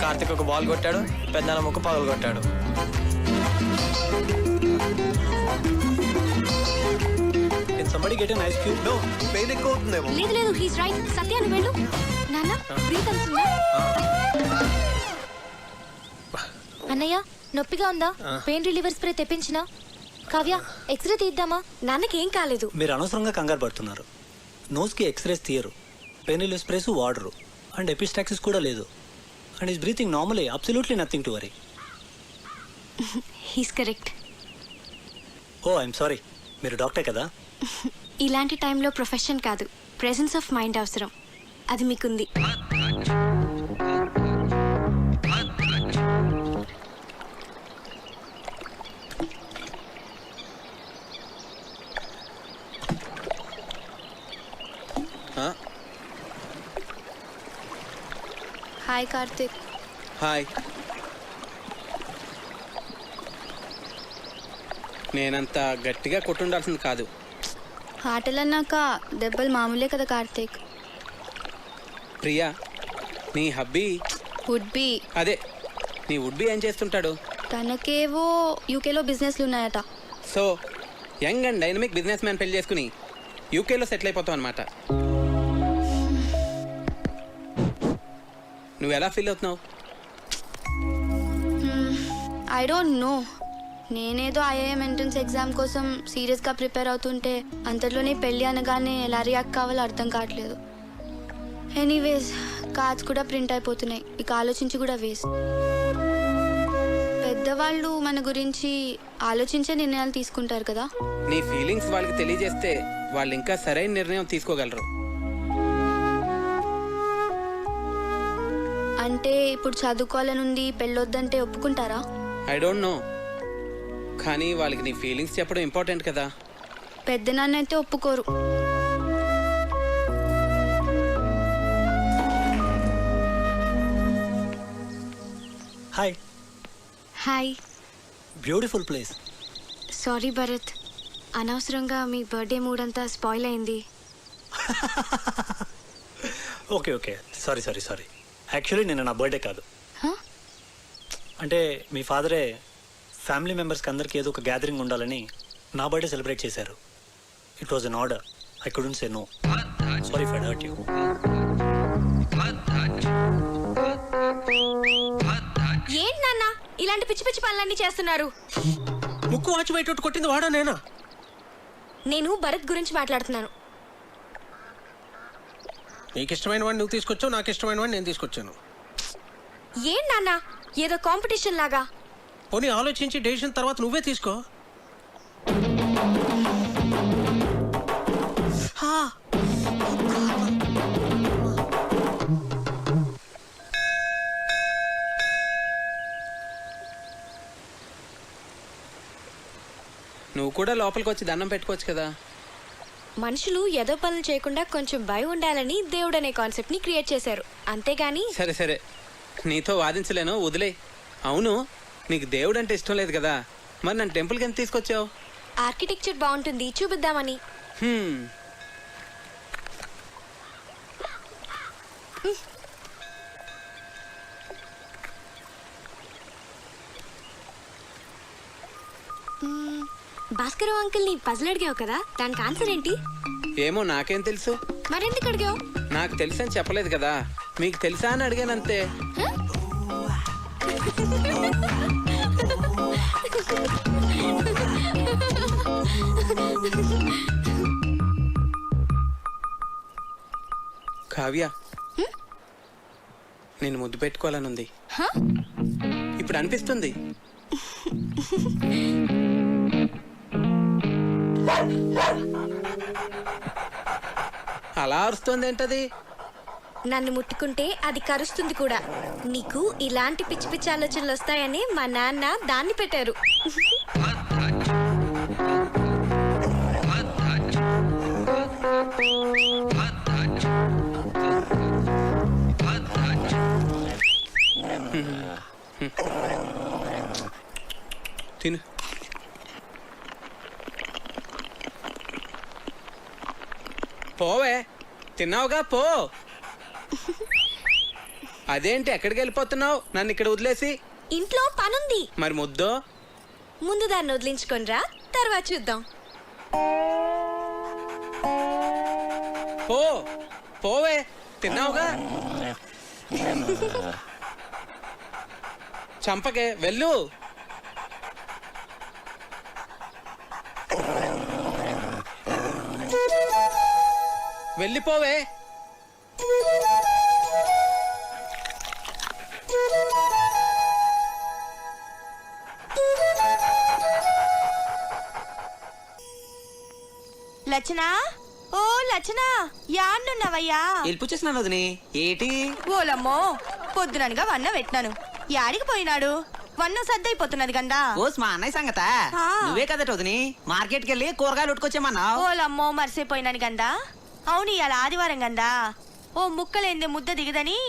కార్తిక్ ఒక బాల్ కొట్టాడు, పెద్దన ముక్క పగలు కొట్టాడు. లేదు లేదు హీస్ రైట్. సత్య నువ్వు వెళ్ళు. నాన్న బ్రీత్ అవుతుందా? అన్నయ్య నొప్పిగా ఉందా? పెయిన్ రిలీవర్ స్ప్రే తెప్పించినా? కావ్య ఎక్స్రే తీద్దామా? నాన్నకేం కాలేదు. మీరు అనవసరంగా కంగారు పడుతున్నారు. నోస్కి ఎక్స్రేస్ తీయరు, పెయిన్ రిలీవ్ స్ప్రేస్ వాడరు, అండ్ ఎపిస్టాక్సిస్ కూడా లేదు. And is breathing normally, absolutely nothing to worry. He's correct. Oh I'm sorry, మీరు డాక్టర్ కదా? ఇలాంటి టైంలో ప్రొఫెషన్ కాదు, ప్రెసెన్స్ ఆఫ్ మైండ్ అవసరం. అది మీకుంది. హాయ్ కార్తిక్. హాయ్. నేనంత గట్టిగా కొట్టుండాల్సింది కాదు. ఆటలన్నాక దెబ్బలు మామూలే కదా కార్తిక్. ప్రియా, నీ హబ్బీ వుడ్ బి. అదే, నీ వుడ్ బి ఏం చేస్తుంటాడు? తనకేవో యూకేలో బిజినెస్లు ఉన్నాయట. So young and dynamic business man పెళ్లి చేసుకుని యూకేలో సెటిల్ అయిపోతావు అనమాట. నువ్వు ఎలా ఫీల్ అవుతున్నావు? I don't know. నేనేదో ఐఐఎం ఎంట్రన్స్ ఎగ్జామ్ కోసం సీరియస్గా ప్రిపేర్ అవుతుంటే అంతలోనే పెళ్ళి అనగానే ఎలా రియాక్ట్ కావాలో అర్థం కావట్లేదు. ఎనీవేస్ కార్డ్స్ కూడా ప్రింట్ అయిపోతున్నాయి, ఇక ఆలోచించి కూడా వేస్ట్. పెద్దవాళ్ళు మన గురించి ఆలోచించే నిర్ణయాలు తీసుకుంటారు కదా. నీ ఫీలింగ్స్ వాళ్ళకి తెలియజేస్తే వాళ్ళు ఇంకా సరైన నిర్ణయం తీసుకోగలరు. అంటే ఇప్పుడు చదువుకోవాలనుంది, పెళ్ళొద్దంటే ఒప్పుకుంటారా? ఐ డోంట్ నో, కానీ వాళ్ళకి నీ ఫీలింగ్స్ చెప్పడం ఇంపార్టెంట్ కదా. పెద్ద నాన్న అయితే ఒప్పుకోరు. Hi. Hi. Beautiful place. Sorry Bharat, అనవసరంగా మీ బర్త్డే మూడ్ అంతా స్పాయిల్ అయింది. Okay okay, sorry sorry sorry. Actually నిన్న నా బర్త్డే కాదు. అంటే మీ ఫాదరే ఫ్యామిలీ మెంబర్స్కి అందరికీ ఏదో ఒక గ్యాదరింగ్ ఉండాలని నా బర్త్డే సెలబ్రేట్ చేశారు. It was an order, I couldn't say no. Sorry for hurt you. ఏంటి నాన్న ఇలాంటి పిచ్చి పిచ్చి పనులన్నీ చేస్తున్నారు? ముక్కు వాచి బయట కొట్టింది వాడా నేనా? నేను భరత్ గురించి మాట్లాడుతున్నాను. నీకు ఇష్టమైన వాడిని నువ్వు తీసుకొచ్చావు, నాకు ఇష్టమైన వాడిని నేను తీసుకొచ్చాను. ఏం నాన్న ఏదో కాంపిటీషన్ లాగా? పోనీ ఆలోచించి డెసిషన్ తర్వాత నువ్వే తీసుకో. నువ్వు కూడా లోపలికి వచ్చి దండం పెట్టుకోవచ్చు కదా. మనుషులు ఏదో పనులు చేయకుండా కొంచెం భయం ఉండాలని దేవుడు అనే కాన్సెప్ట్ ని క్రియేట్ చేశారు, అంతేగాని. సరే సరే, నీతో వాదించలేను, వదిలే. అవును, నీకు దేవుడు అంటే ఇష్టం లేదు కదా, మరి నన్ను టెంపుల్కి ఎంత తీసుకొచ్చావు? ఆర్కిటెక్చర్ బాగుంటుంది చూపిద్దామని. భాస్కర్ అంకుల్ ని పజిల్ అడిగావు కదా, దానికి ఆన్సర్ ఏంటి? ఏమో నాకేం తెలుసు. మరెందుకు అడిగావు? నాకు తెలుసు అని చెప్పలేదు కదా, మీకు తెలుసా అని అడిగానంతే. కావ్య, నేను ముద్దు పెట్టుకోవాలనుంది. ఇప్పుడు అనిపిస్తుంది. అలా అరుస్తుంది ఏంటది? నన్ను ముట్టుకుంటే అది కరుస్తుంది కూడా. నీకు ఇలాంటి పిచ్చి పిచ్చి ఆలోచనలు వస్తాయని మా నాన్న దాన్ని పెట్టారు. తిను. పోవే, తిన్నావుగా పో. అదేంటి ఎక్కడికి వెళ్ళిపోతున్నావు నన్ను ఇక్కడ వదిలేసి? ఇంట్లో పనుంది. మరి ముద్దో? ముందు దాన్ని వదిలించుకొనిరా, తర్వాత చూద్దాం. పో పోవే, తిన్నావుగా. చంపకే, వెళ్ళు. వెళ్ళిపోవే. లచ్చనా, ఓ లచ్చనా, యాన్నున్నవయ్యా? వెళ్ళిపోచ్చేసినాను వదిని. ఏటి? ఓలమ్మో, పొద్దుననగా వన్న పెట్టినాను. యాడికి పోయినాడు? వన్నం సద్దయిపోతున్నది గందా. ఓస్ మా అన్నయ్య సంగత. ఆ. నువ్వే కదట వదిని మార్కెట్కి వెళ్ళి కూరగాయలు ఉట్టుకొచ్చామన్నావు. ఓలమ్మో, మర్చిపోయినాను గందా. అవును, ఇవాళ ఆదివారం గందా. ఓ ముక్కలేందే ముద్ద దిగదని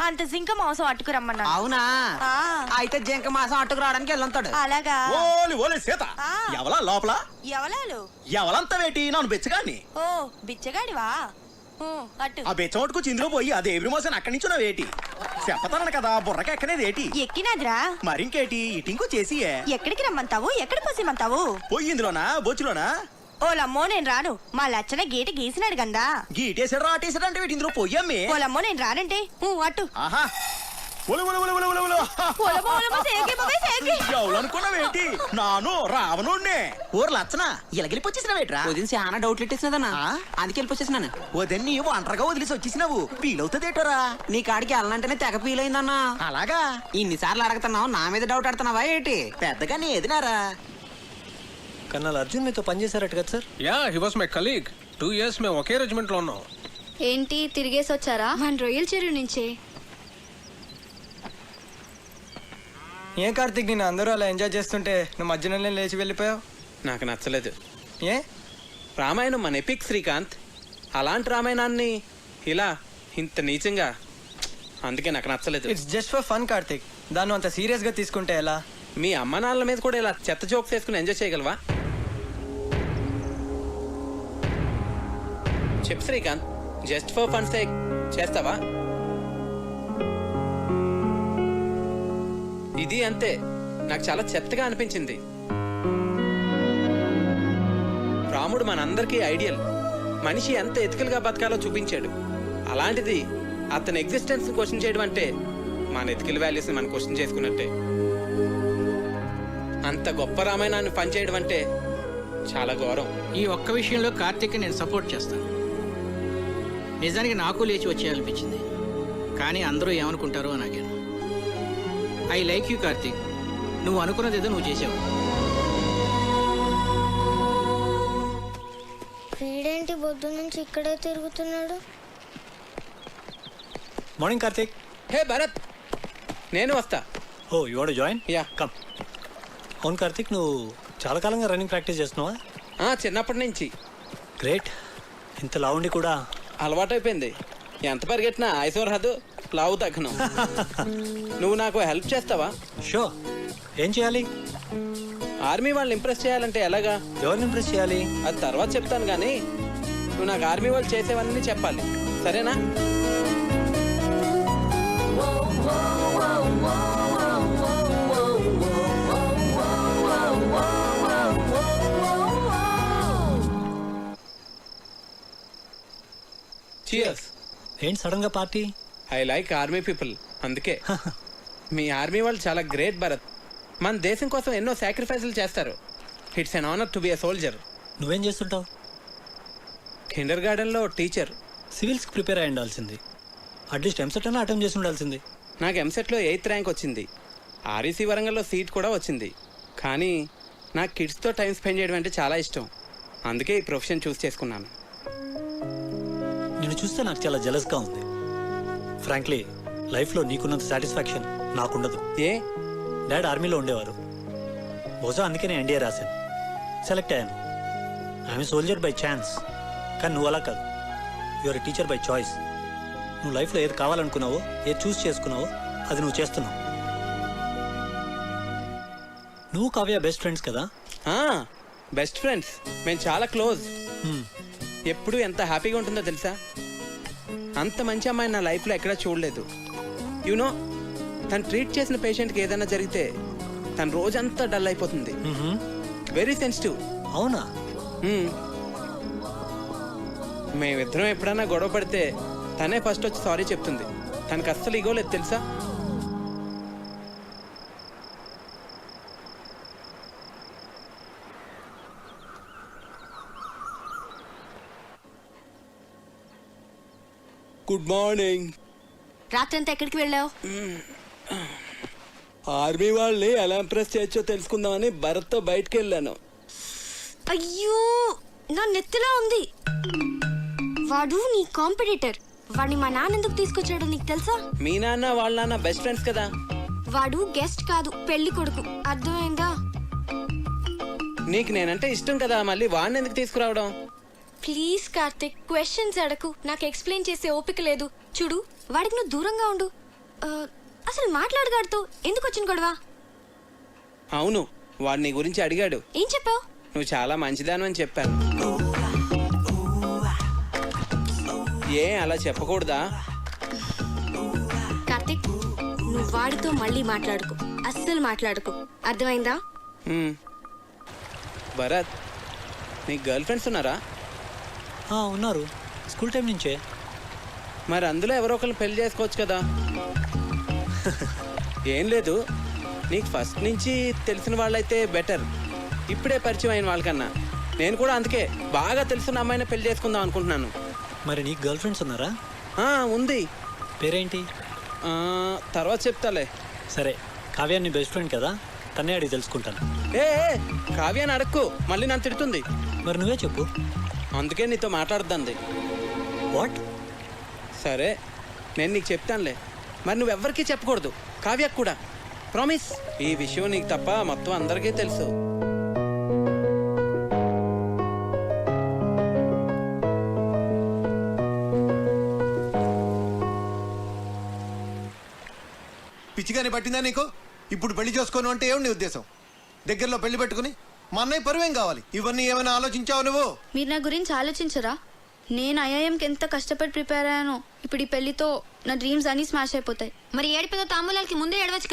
అంత జింక మాంసం అట్టుకురమ్మన్నా. అవునా? ఆ. అయితే జింక మాసం అట్టుకు రావడానికి వెళ్ళుంటాడు. అలాగా? ఓలి ఓలి సీత, ఆ. ఎవలా లోపల? ఎవలాలు? ఎవలంతా వేటి నన్ను బెచ్చగాని? ఓ బిచ్చగాడివా? ఊ, అట్టు. ఆ బెచ్చమట్టుకు చిందులో పోయి అదే ఎవ్రి మోసం అక్కడి నుంచి నా వేటి చెప్పతాను కదా, బుర్రకి ఎక్కనేది ఏటి? ఎక్కినాదిరా. మరింకేటి ఇటింకు చేసి ఎక్కడికి రమ్మంటావు? ఎక్కడ పోసేమంటావు? పోయి ఇందులోనా బొచ్చులోనా? ఓలమ్మో, నేను రాను. మా లచ్చన గీట గీసినాడు గందా. గీటేసాడు రాటేసాడు అంటే వీటి ఇందులో పోయమ్మే. ఓలమ్మో, నేను రానంటే. ఊ, అట్టు. ఆహా, ఒలు ఒలు ఒలు ఒలు ఒలు ఒలు. ఓలమ్మో, ఓలమ్మో, సేగే బాబాయ్, సేగే. ఎవలనుకున్నావేంటి? నాను రావణుణ్ణే. ఊరు లచ్చన ఇలాగెళ్ళిపోచ్చేసినావేట్రా? వదిన చాలా డౌట్లు ఇట్టేసినదన్నా, అందుకే వెళ్ళిపోచ్చేసినాను. వదన్ని ఒంటరిగా వదిలేసి వచ్చేసినావు, ఫీలవుతుందేటోరా? నీ కాడికి వెళ్ళనంటేనే తెగ ఫీల్ అయిందన్నా. అలాగా? ఇన్నిసార్లు అడుగుతున్నావు, నా మీద డౌట్ ఆడుతున్నావా ఏంటి? పెద్దగా నీ ఎదినారా? కన్నాల్ అర్జున్ మీతో పనిచేశారట కదా sir? Yeah, he was my colleague. 2 years మేము ఒకే రెజిమెంట్లో ఉన్నాం. ఏంటి తిరిగేసి వచ్చారా? మన రొయ్యల చెరువు నుంచే. ఏం కార్తీక్, నేను అందరూ అలా ఎంజాయ్ చేస్తుంటే నువ్వు మధ్యలోనే లేచి వెళ్ళిపోయావు. నాకు నచ్చలేదు. ఏ? రామాయణం మన ఎపిక్ శ్రీకాంత్. అలాంటి రామాయణాన్ని ఇలా ఇంత నీచంగా, అందుకే నాకు నచ్చలేదు. It's just for fun Karthik, దాన్ని అంత సీరియస్గా తీసుకుంటే ఎలా? మీ అమ్మ నాన్నల మీద కూడా ఇలా చెత్త జోక్స్ వేసుకుని ఎంజాయ్ చేయగలవా? చెప్పు Srikanth, just for fun sake చేస్తావా? ఇది అంతే, నాకు చాలా చెత్తగా అనిపించింది. రాముడు మనందరికీ ఐడియల్. మనిషి ఎంత ఎథికల్గా బతకాలో చూపించాడు. అలాంటిది అతని ఎగ్జిస్టెన్స్ క్వశ్చన్ చేయడం అంటే మన ఎథికల్ వాల్యూస్ని మనం క్వశ్చన్ చేసుకున్నట్టే. అంత గొప్ప రామాయణాన్ని పనిచేయడం అంటే చాలా ఘోరం. ఈ ఒక్క విషయంలో కార్తీక్ నేను సపోర్ట్ చేస్తాను. నిజానికి నాకు లేచి వచ్చేయాలనిపించింది, కానీ అందరూ ఏమనుకుంటారో అని ఆగాను. ఐ లైక్ యూ కార్తీక్, నువ్వు అనుకున్నది ఏదో నువ్వు చేసావు. వీడేంటి పొద్దు నుంచి ఇక్కడే తిరుగుతున్నాడు? మార్నింగ్ కార్తీక్. హే భరత్, నేను వస్తా. Oh you want to join? Yeah, come. అవును కార్తీక్, నువ్వు చాలా కాలంగా రన్నింగ్ ప్రాక్టీస్ చేస్తున్నావా? చిన్నప్పటి నుంచి. గ్రేట్. ఇంత లావుండి కూడా అలవాటైపోయింది. ఎంత పరిగెట్టినా ఐశ్వర్ హదు లావు తగ్గను. నువ్వు నాకు హెల్ప్ చేస్తావా? షో. ఏం చేయాలి? ఆర్మీ వాళ్ళని ఇంప్రెస్ చేయాలంటే ఎలాగా? ఎవరిని ఇంప్రెస్ చేయాలి? అది తర్వాత చెప్తాను, కానీ నువ్వు నాకు ఆర్మీ వాళ్ళు చేసేవన్నీ చెప్పాలి, సరేనా? Cheers. ఏంటి సడన్ గా party? I like army people, అందుకే. మీ ఆర్మీ వాళ్ళు చాలా గ్రేట్ భరత్. మన దేశం కోసం ఎన్నో సాక్రిఫైసులు చేస్తారు. It's an honour to be a soldier. నువ్వేం చేస్తుంటావు? కిండర్ గార్డెన్లో టీచర్. సివిల్స్కి ప్రిపేర్ అయి ఉండాల్సింది. అట్లీస్ట్ ఎంసెట్ అయినా అటెంప్ట్ చేసి ఉండాల్సింది. నాకు ఎంసెట్లో 8th ర్యాంక్ వచ్చింది. ఆర్ఈసీ వరంగల్లో సీట్ కూడా వచ్చింది. కానీ నాకు కిడ్స్తో టైం స్పెండ్ చేయడం అంటే చాలా ఇష్టం. అందుకే ఈ ప్రొఫెషన్ చూస్ చేసుకున్నాను. నిన్ను చూస్తే నాకు చాలా జలస్గా ఉంది. ఫ్రాంక్లీ లైఫ్లో నీకున్నంత సాటిస్ఫాక్షన్ నాకుండదు. ఏ డాడ్ ఆర్మీలో ఉండేవారు. బహుశా అందుకే నేను ఎన్డీఏ రాశాను, సెలెక్ట్ అయ్యాను. I'm soldier by chance. కానీ నువ్వు అలా కాదు, యువర్ టీచర్ బై చాయిస్. నువ్వు లైఫ్లో ఏది కావాలనుకున్నావో, ఏది చూస్ చేసుకున్నావో అది నువ్వు చేస్తున్నావు. నువ్వు కావ్య బెస్ట్ ఫ్రెండ్స్ కదా? బెస్ట్ ఫ్రెండ్స్, మేము చాలా క్లోజ్. హ్మ్. ఎప్పుడు ఎంత హ్యాపీగా ఉంటుందో తెలుసా? అంత మంచి అమ్మాయి నా లైఫ్లో ఎక్కడా చూడలేదు. యూనో, తను ట్రీట్ చేసిన పేషెంట్కి ఏదైనా జరిగితే తన రోజంతా డల్ అయిపోతుంది. మ్హూ. Very sensitive. అవునా? మేమిద్దరం ఎప్పుడైనా గొడవ పడితే తనే ఫస్ట్ వచ్చి సారీ చెప్తుంది. తనకు అస్సలు ఈగో లేదు తెలుసా? Good morning. రాత్రంతా ఎక్కడికి వెళ్ళావు? ఆర్మీ వాళ్ళని ఎలా ఇంప్రెస్ చేయొచ్చో తెలుసుకుందామని భరత్తో బయటకు వెళ్ళాను. అయ్యో, నా నెత్తిలో ఉంది. వాడు నీ కాంపిటీటర్. వాడిని మా నాన్న ఎందుకు తీసుకొచ్చాడో నీకు తెలుసా? మీ నాన్న వాళ్ళ నాన్న బెస్ట్ ఫ్రెండ్స్ కదా. వాడు గెస్ట్ కాదు, పెళ్లి కొడుకు. అర్థమైందా? నీకు నేనంటే ఇష్టం కదా, మళ్ళీ వాడిని ఎందుకు తీసుకురావడం? ప్లీజ్ కార్తిక్, క్వశ్చన్స్ అడకు. నాకు ఎక్స్ప్లెయిన్ చేసే ఓపిక లేదు. చూడు, వాడికి నువ్వు దూరంగా ఉండు. అసలు మాట్లాడగాడుతో ఎందుకు వచ్చిన గొడవ? అవును, వాడు నీ గురించి అడిగాడు. ఏం చెప్పావు? నువ్వు చాలా మంచిదాను అని చెప్పాను. ఏ అలా చెప్పకూడదా? కార్తిక్, నువ్వు వాడితో మళ్ళీ మాట్లాడుకో. అస్సలు మాట్లాడుకో. అర్థమైందా? భరత్, నీకు గర్ల్ ఫ్రెండ్స్ ఉన్నారా? ఉన్నారు, స్కూల్ టైం నుంచే. మరి అందులో ఎవరో ఒకరిని పెళ్లి చేసుకోవచ్చు కదా. ఏం లేదు, నీకు ఫస్ట్ నుంచి తెలిసిన వాళ్ళైతే బెటర్. ఇప్పుడే పరిచయం అయిన వాళ్ళకన్నా. నేను కూడా అందుకే బాగా తెలిసిన అమ్మాయిని పెళ్లి చేసుకుందాం అనుకుంటున్నాను. మరి నీకు గర్ల్ ఫ్రెండ్స్ ఉన్నారా? ఉంది. పేరేంటి? తర్వాత చెప్తాలే. సరే, కావ్య నీ బెస్ట్ ఫ్రెండ్ కదా, తన్నే అడిగి తెలుసుకుంటాను. కావ్యాన్ని అడక్కు, మళ్ళీ నన్ను తిడుతుంది. మరి నువ్వే చెప్పు. అందుకే నీతో మాట్లాడుద్దంది. వాట్? సరే, నేను నీకు చెప్తానులే. మరి నువ్వెవ్వరికీ చెప్పకూడదు, కావ్యకు కూడా. ప్రామిస్. ఈ విషయం నీకు తప్ప మొత్తం అందరికీ తెలుసు. పిచ్చిగానే పట్టిందా నీకు? ఇప్పుడు పెళ్లి చేసుకోను అంటే ఏమి నీ ఉద్దేశం? దగ్గరలో పెళ్లి పెట్టుకుని మా అన్నయ్య పరువేం కావాలి? ఇవన్నీ ఏమైనా ఆలోచించావు నువ్వు? మీరు నా గురించి ఆలోచించరా? నేను ఐఐఎంకి ఎంత కష్టపడి ప్రిపేర్ అయ్యానో. ఇప్పుడు ఈ పెళ్లితో నా డ్రీమ్స్ అన్నీ స్మాష్ అయిపోతాయి. మరి ఏడిపోతే తాంబూలాలకి ముందే ఏడవచ్చు.